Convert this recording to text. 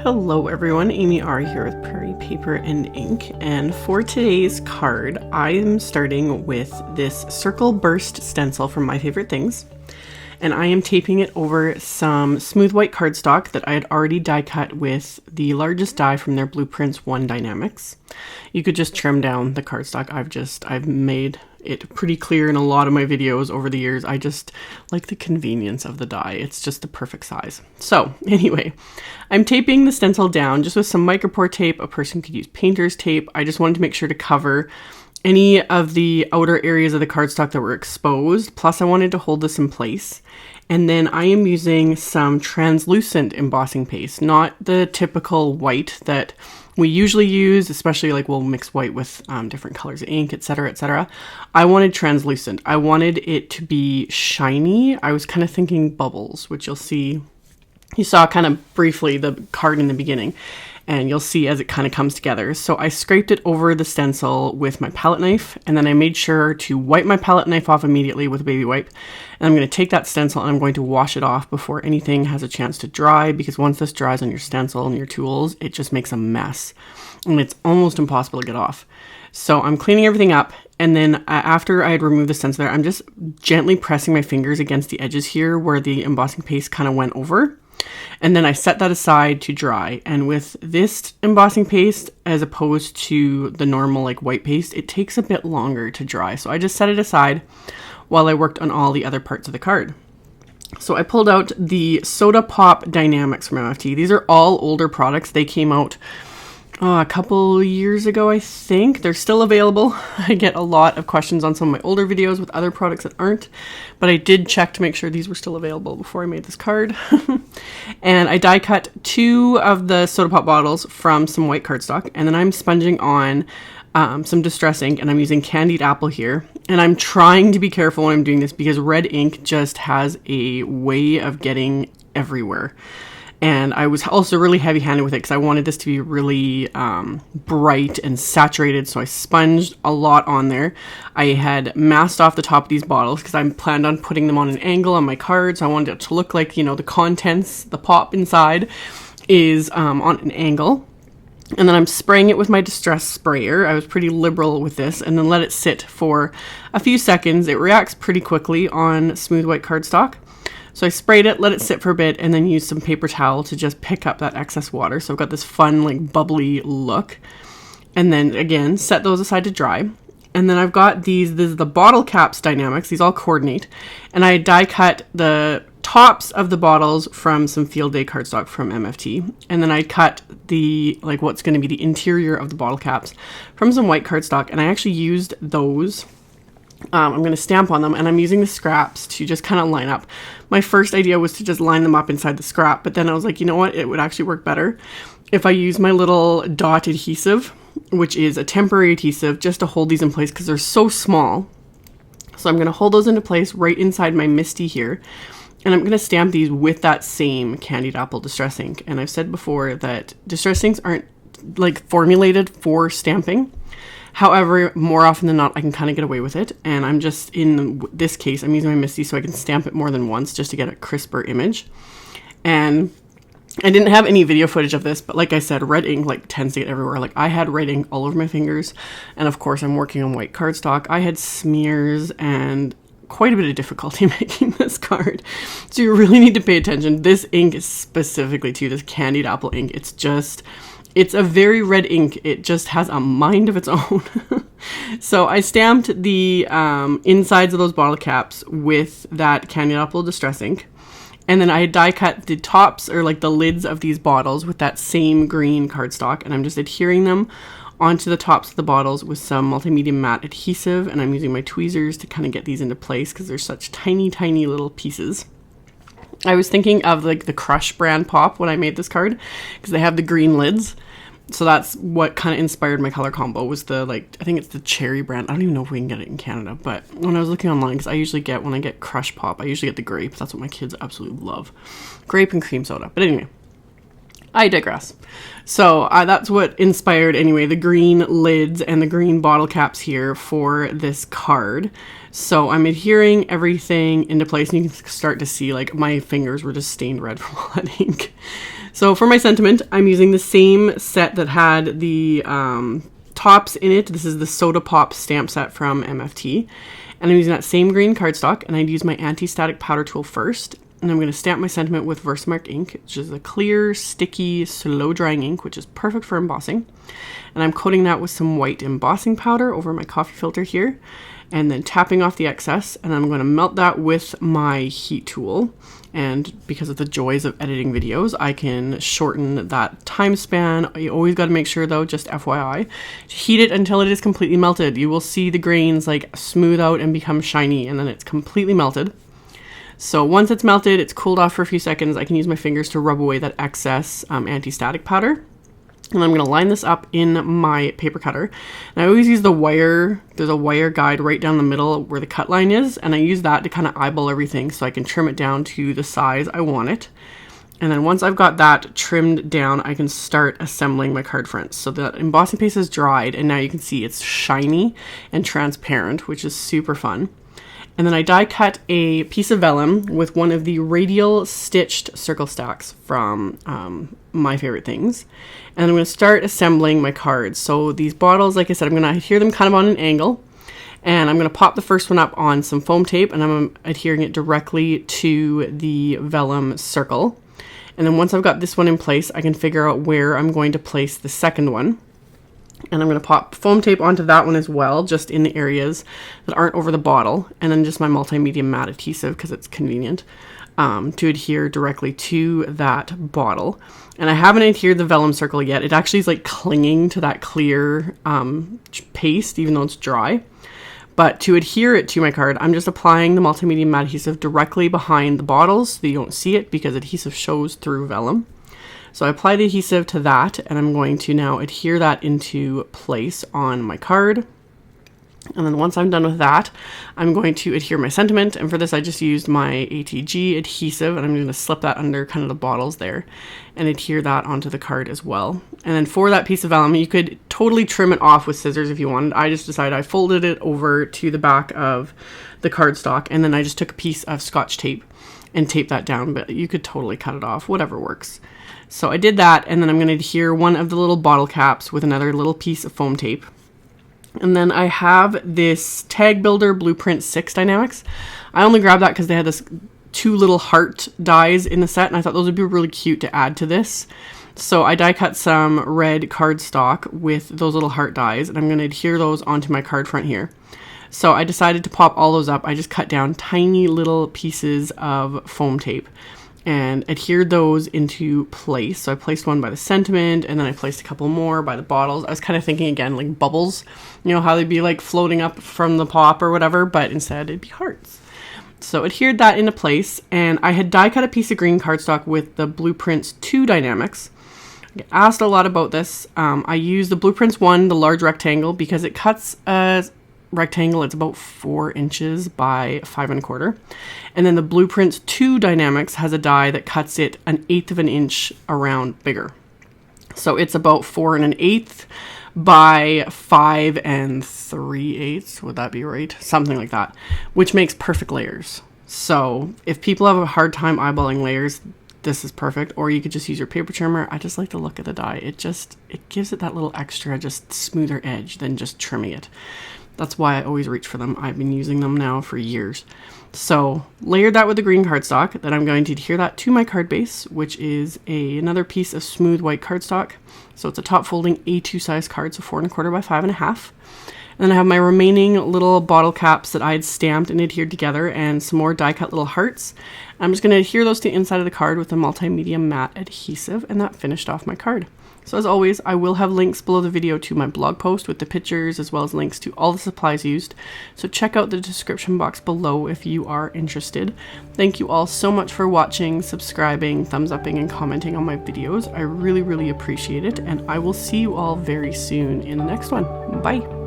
Hello everyone, AmyR here with Prairie Paper and Ink, and for today's card I am starting with this Circle Burst stencil from My Favorite Things, and I am taping it over some smooth white cardstock that I had already die cut with the largest die from their Blueprints 1 Die-namics. You could just trim down the cardstock. I've made it pretty clear in a lot of my videos over the years. I just like the convenience of the die. It's just the perfect size. So anyway, I'm taping the stencil down just with some micropore tape. A person could use painter's tape. I just wanted to make sure to cover any of the outer areas of the cardstock that were exposed. Plus I wanted to hold this in place. And then I am using some translucent embossing paste, not the typical white that we usually use, especially like we'll mix white with different colors of ink, etc., etc. I wanted translucent. I wanted it to be shiny. I was kind of thinking bubbles, which you'll see. You saw kind of briefly the card in the beginning, and you'll see as it kind of comes together. So I scraped it over the stencil with my palette knife, and then I made sure to wipe my palette knife off immediately with a baby wipe. And I'm going to take that stencil and I'm going to wash it off before anything has a chance to dry, because once this dries on your stencil and your tools, it just makes a mess and it's almost impossible to get off. So I'm cleaning everything up, and then after I had removed the stencil there, I'm just gently pressing my fingers against the edges here where the embossing paste kind of went over. And then I set that aside to dry. And with this embossing paste, as opposed to the normal like white paste, it takes a bit longer to dry. So I just set it aside while I worked on all the other parts of the card. So I pulled out the sodapop Die-namics from MFT. These are all older products. They came out a couple years ago, I think. They're still available. I get a lot of questions on some of my older videos with other products that aren't, but I did check to make sure these were still available before I made this card. And I die cut 2 of the sodapop bottles from some white cardstock, and then I'm sponging on some distress ink, and I'm using candied apple here. And I'm trying to be careful when I'm doing this because red ink just has a way of getting everywhere. And I was also really heavy-handed with it because I wanted this to be really bright and saturated, so I sponged a lot on there. I had masked off the top of these bottles because I planned on putting them on an angle on my card, so I wanted it to look like, you know, the contents, the pop inside is on an angle. And then I'm spraying it with my distress sprayer. I was pretty liberal with this, and then let it sit for a few seconds. It reacts pretty quickly on smooth white cardstock. So I sprayed it, let it sit for a bit, and then used some paper towel to just pick up that excess water. So I've got this fun, like, bubbly look. And then, again, set those aside to dry. And then I've got these is the bottle caps Die-namics. These all coordinate. And I die cut the tops of the bottles from some Field Day cardstock from MFT. And then I cut the, like, what's going to be the interior of the bottle caps from some white cardstock. And I actually used those. I'm going to stamp on them, and I'm using the scraps to just kind of line up. My first idea was to just line them up inside the scrap, but then I was like, you know what? It would actually work better if I use my little dot adhesive, which is a temporary adhesive, just to hold these in place because they're so small. So I'm going to hold those into place right inside my Misty here, and I'm going to stamp these with that same candied apple distress ink. And I've said before that distress inks aren't like formulated for stamping. However, more often than not, I can kind of get away with it. And I'm just, in this case, I'm using my Misty so I can stamp it more than once just to get a crisper image. And I didn't have any video footage of this, but like I said, red ink like tends to get everywhere. Like I had red ink all over my fingers. And of course, I'm working on white cardstock. I had smears and quite a bit of difficulty making this card. So you really need to pay attention. This ink is specifically to this candied apple ink. It's a very red ink. It just has a mind of its own. So I stamped the insides of those bottle caps with that candied apple distress ink. And then I die cut the tops, or like the lids of these bottles, with that same green cardstock. And I'm just adhering them onto the tops of the bottles with some multimedia matte adhesive. And I'm using my tweezers to kind of get these into place because they're such tiny, tiny little pieces. I was thinking of like the Crush brand pop when I made this card because they have the green lids. So that's what kind of inspired my color combo, was the, like, I think it's the Cherry brand. I don't even know if we can get it in Canada, but when I was looking online, because I usually get, when I get Crush pop, I usually get the grape. That's what my kids absolutely love. Grape and cream soda. But anyway, I digress. So that's what inspired, anyway, the green lids and the green bottle caps here for this card. So I'm adhering everything into place, and you can start to see, like, my fingers were just stained red from all that ink. So for my sentiment, I'm using the same set that had the tops in it. This is the sodapop stamp set from MFT. And I'm using that same green cardstock, and I'd use my anti-static powder tool first. And I'm going to stamp my sentiment with Versamark ink, which is a clear, sticky, slow-drying ink, which is perfect for embossing. And I'm coating that with some white embossing powder over my coffee filter here, and then tapping off the excess. And I'm going to melt that with my heat tool. And because of the joys of editing videos, I can shorten that time span. You always got to make sure, though, just FYI, to heat it until it is completely melted. You will see the grains like smooth out and become shiny, and then it's completely melted. So once it's melted, it's cooled off for a few seconds, I can use my fingers to rub away that excess anti-static powder. And I'm going to line this up in my paper cutter. And I always use the wire. There's a wire guide right down the middle where the cut line is. And I use that to kind of eyeball everything so I can trim it down to the size I want it. And then once I've got that trimmed down, I can start assembling my card fronts. So the embossing paste is dried, and now you can see it's shiny and transparent, which is super fun. And then I die cut a piece of vellum with one of the radial stitched circle stacks from My Favorite Things. And I'm going to start assembling my cards. So these bottles, like I said, I'm going to adhere them kind of on an angle. And I'm going to pop the first one up on some foam tape, and I'm adhering it directly to the vellum circle. And then once I've got this one in place, I can figure out where I'm going to place the second one. And I'm going to pop foam tape onto that one as well, just in the areas that aren't over the bottle. And then just my multimedia matte adhesive, because it's convenient, to adhere directly to that bottle. And I haven't adhered the vellum circle yet. It actually is like clinging to that clear paste, even though it's dry. But to adhere it to my card, I'm just applying the multimedia matte adhesive directly behind the bottles so you don't see it, because adhesive shows through vellum. So I apply the adhesive to that, and I'm going to now adhere that into place on my card. And then once I'm done with that, I'm going to adhere my sentiment. And for this, I just used my ATG adhesive, and I'm going to slip that under kind of the bottles there and adhere that onto the card as well. And then for that piece of vellum, you could totally trim it off with scissors if you wanted. I just decided I folded it over to the back of the cardstock, and then I just took a piece of Scotch tape and taped that down, but you could totally cut it off, whatever works. So I did that, and then I'm going to adhere one of the little bottle caps with another little piece of foam tape. And then I have this Tag Builder Blueprint 6 Die-namics. I only grabbed that because they had this 2 little heart dies in the set, and I thought those would be really cute to add to this. So I die cut some red cardstock with those little heart dies, and I'm going to adhere those onto my card front here. So I decided to pop all those up. I just cut down tiny little pieces of foam tape and adhered those into place. So I placed one by the sentiment, and then I placed a couple more by the bottles. I was kind of thinking again, like bubbles, you know, how they'd be like floating up from the pop or whatever, but instead it'd be hearts. So adhered that into place, and I had die cut a piece of green cardstock with the Blueprints 2 Die-namics. I get asked a lot about this. I use the Blueprints 1, the large rectangle, because it cuts a rectangle. It's about 4 inches by 5 1/4. And then the Blueprints 2 Die-namics has a die that cuts it 1/8 of an inch around bigger. So it's about 4 1/8 by 5 3/8. Would that be right? Something like that, which makes perfect layers. So if people have a hard time eyeballing layers, this is perfect. Or you could just use your paper trimmer. I just like the look of the die. It gives it that little extra, just smoother edge than just trimming it. That's why I always reach for them. I've been using them now for years. So layered that with the green cardstock. Then I'm going to adhere that to my card base, which is another piece of smooth white cardstock. So it's a top folding A2 size card, so 4 1/4 by 5 1/2. And then I have my remaining little bottle caps that I had stamped and adhered together, and some more die cut little hearts. I'm just going to adhere those to the inside of the card with a multimedia matte adhesive, and that finished off my card. So as always, I will have links below the video to my blog post with the pictures, as well as links to all the supplies used. So check out the description box below if you are interested. Thank you all so much for watching, subscribing, thumbs upping, and commenting on my videos. I really, really appreciate it, and I will see you all very soon in the next one. Bye!